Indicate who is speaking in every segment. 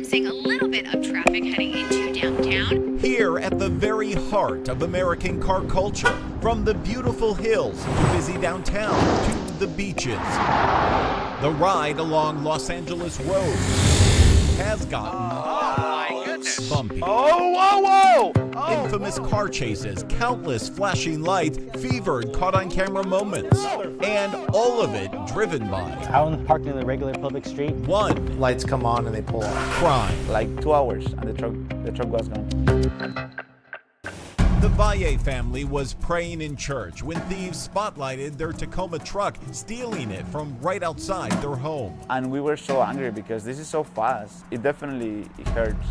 Speaker 1: experiencing a little bit of traffic heading into downtown.
Speaker 2: Here at the very heart of American car culture, from the beautiful hills to busy downtown to the beaches, the ride along Los Angeles Road has gotten bumpy.
Speaker 3: Whoa!
Speaker 2: Infamous car chases, countless flashing lights, fevered caught-on-camera moments, and all of it driven by
Speaker 4: Out in parked in the regular public street.
Speaker 2: one
Speaker 5: Lights come on and they pull off.
Speaker 2: crime.
Speaker 3: Like 2 hours, and the truck was gone.
Speaker 2: The Valle family was praying in church when thieves spotlighted their Tacoma truck, stealing it from right outside their home.
Speaker 3: And we were so angry because this is so fast. It definitely hurts.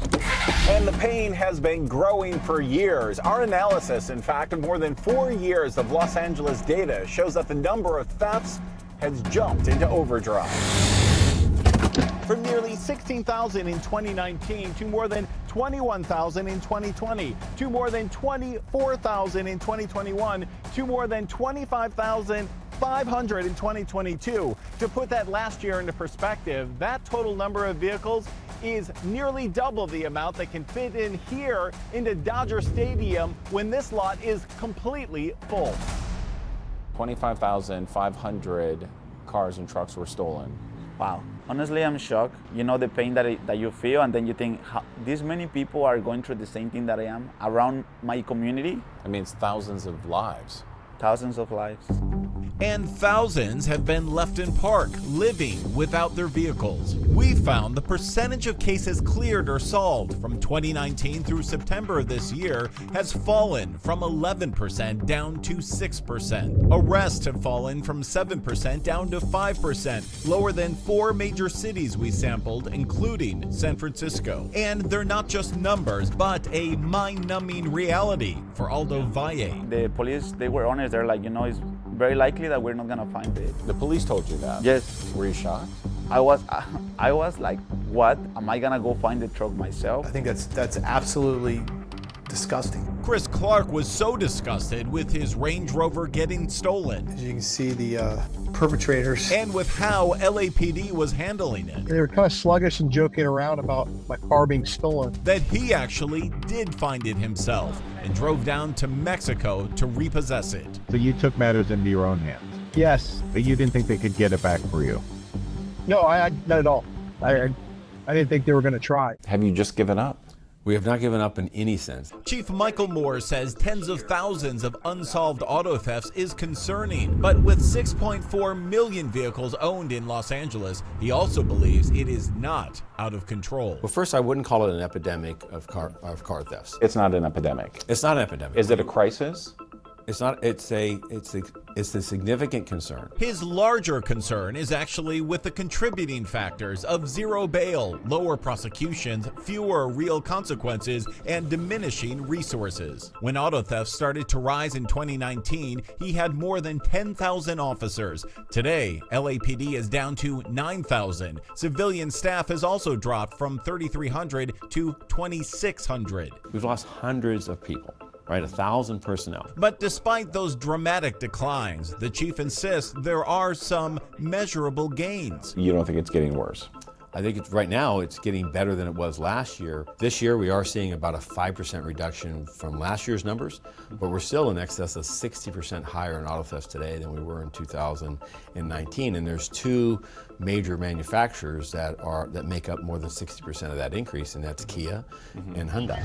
Speaker 6: And the pain has been growing for years. Our analysis, in fact, of more than 4 years of Los Angeles data shows that the number of thefts has jumped into overdrive. From nearly 16,000 in 2019 to more than 21,000 in 2020, to more than 24,000 in 2021, to more than 25,500 in 2022. To put that last year into perspective, that total number of vehicles is nearly double the amount that can fit in here into Dodger Stadium when this lot is completely full.
Speaker 7: 25,500 cars and trucks were stolen.
Speaker 3: Wow. Honestly, I'm shocked. You know the pain that you feel, and then you think, these many people are going through the same thing that I am around my community.
Speaker 7: I mean, it's thousands of lives.
Speaker 3: Thousands of lives.
Speaker 2: And thousands have been left in park, living without their vehicles. We found the percentage of cases cleared or solved from 2019 through September of this year has fallen from 11% down to 6%. Arrests have fallen from 7% down to 5%, lower than 4 major cities we sampled, including San Francisco. And they're not just numbers, but a mind-numbing reality for Aldo Valle.
Speaker 3: The police, they were honest. They're like, it's very likely that we're not gonna find it.
Speaker 7: The police told you that?
Speaker 3: Yes.
Speaker 7: Were you shocked?
Speaker 3: I was like, what? Am I gonna go find the truck myself?
Speaker 5: I think that's absolutely disgusting.
Speaker 2: Chris Clark was so disgusted with his Range Rover getting stolen
Speaker 5: As you can see, the perpetrators,
Speaker 2: and with how LAPD was handling it,
Speaker 8: they were kind of sluggish and joking around about my car being stolen.
Speaker 2: that he actually did find it himself and drove down to Mexico to repossess it.
Speaker 9: So you took matters into your own hands,
Speaker 8: Yes.
Speaker 9: but you didn't think they could get it back for you.
Speaker 8: No, I not at all. I didn't think they were going to try.
Speaker 7: Have you just given up?
Speaker 10: We have not given up in any sense.
Speaker 2: Chief Michael Moore says tens of thousands of unsolved auto thefts is concerning, but with 6.4 million vehicles owned in Los Angeles, he also believes it is not out of control.
Speaker 10: Well, first, I wouldn't call it an epidemic of car thefts.
Speaker 7: It's not an epidemic.
Speaker 10: It's not an epidemic.
Speaker 7: Is it a crisis?
Speaker 10: It's not. It's a significant concern.
Speaker 2: His larger concern is actually with the contributing factors of zero bail, lower prosecutions, fewer real consequences, and diminishing resources. When auto theft started to rise in 2019, he had more than 10,000 officers. Today, LAPD is down to 9,000. Civilian staff has also dropped from 3,300 to 2,600.
Speaker 10: We've lost hundreds of people. Right, 1,000 personnel.
Speaker 2: But despite those dramatic declines, the chief insists there are some measurable gains.
Speaker 7: You don't think it's getting worse?
Speaker 10: I think right now it's getting better than it was last year. This year we are seeing about a 5% reduction from last year's numbers, but we're still in excess of 60% higher in auto thefts today than we were in 2019. And there's 2 major manufacturers that make up more than 60% of that increase, and that's Kia and Hyundai.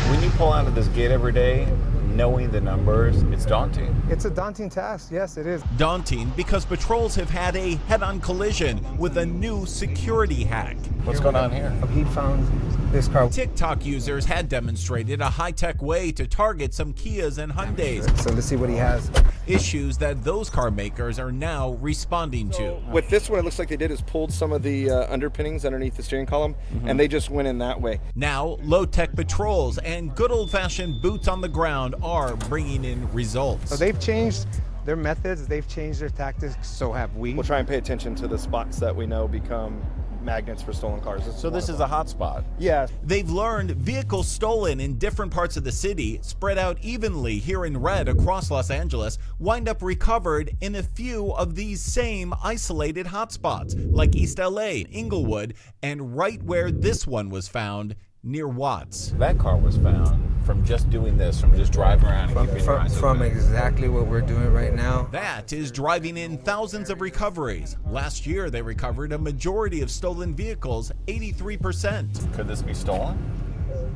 Speaker 6: When you pull out of this gate every day, knowing the numbers, it's daunting.
Speaker 8: It's a daunting task. Yes, it is.
Speaker 2: Daunting because patrols have had a head-on collision with a new security hack.
Speaker 7: What's going on here?
Speaker 8: He found this car.
Speaker 2: TikTok users had demonstrated a high-tech way to target some Kias and Hyundais,
Speaker 8: So let's see what he has.
Speaker 2: issues that those car makers are now responding to.
Speaker 11: With this one, it looks like they did is pulled some of the underpinnings underneath the steering column, and they just went in that way.
Speaker 2: Now, low-tech patrols and good old-fashioned boots on the ground are bringing in results.
Speaker 8: So they've changed their methods, they've changed their tactics, so have we.
Speaker 11: We'll try and pay attention to the spots that we know become magnets for stolen cars.
Speaker 7: So this is a hot spot.
Speaker 11: Yeah.
Speaker 2: They've learned vehicles stolen in different parts of the city, spread out evenly here in red across Los Angeles, wind up recovered in a few of these same isolated hotspots, like East LA, Inglewood, and right where this one was found, near Watts.
Speaker 7: That car was found from just doing this, from just driving around and keeping your eyes
Speaker 12: From
Speaker 7: open.
Speaker 12: exactly what we're doing right now.
Speaker 2: That is driving in thousands of recoveries. Last year, they recovered a majority of stolen vehicles, 83%.
Speaker 7: Could this be stolen?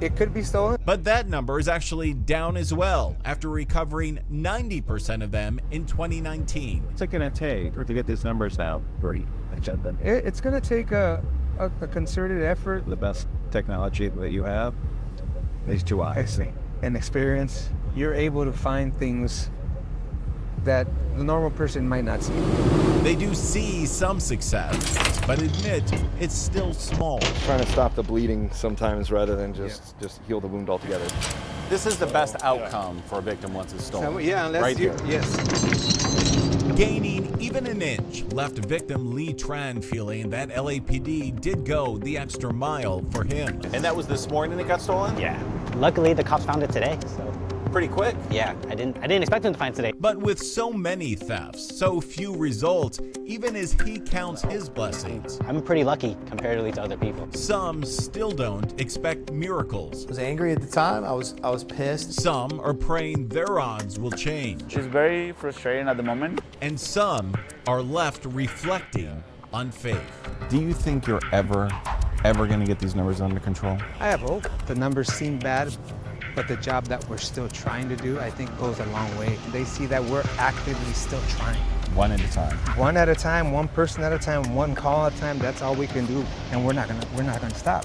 Speaker 12: It could be stolen.
Speaker 2: But that number is actually down as well, after recovering 90% of them in 2019.
Speaker 9: What's it going to take to get these numbers down?
Speaker 12: It's going to take a concerted effort.
Speaker 9: The best technology that you have, these two eyes.
Speaker 12: And experience. You're able to find things that the normal person might not see.
Speaker 2: They do see some success, but admit it's still small.
Speaker 11: Trying to stop the bleeding sometimes rather than just heal the wound altogether.
Speaker 7: This is the best outcome for a victim once it's stolen.
Speaker 12: Yeah, unless
Speaker 7: right here.
Speaker 12: Yes.
Speaker 2: Gaining even an inch left victim Lee Tran feeling that LAPD did go the extra mile for him.
Speaker 7: And that was this morning it got stolen?
Speaker 4: Yeah. Luckily, the cops found it today, so.
Speaker 7: Pretty quick.
Speaker 4: Yeah, I didn't expect them to find it today.
Speaker 2: But with so many thefts, so few results, even as he counts his blessings,
Speaker 4: I'm pretty lucky comparatively to other people.
Speaker 2: some still don't expect miracles.
Speaker 5: I was angry at the time. I was pissed.
Speaker 2: Some are praying their odds will change.
Speaker 3: It's very frustrating at the moment.
Speaker 2: And some are left reflecting on faith.
Speaker 7: Do you think you're ever going to get these numbers under control?
Speaker 12: I have hope. The numbers seem bad, but the job that we're still trying to do, I think, goes a long way. They see that we're actively still trying.
Speaker 7: One at a time.
Speaker 12: One at a time, one person at a time, one call at a time. That's all we can do, and we're not gonna stop.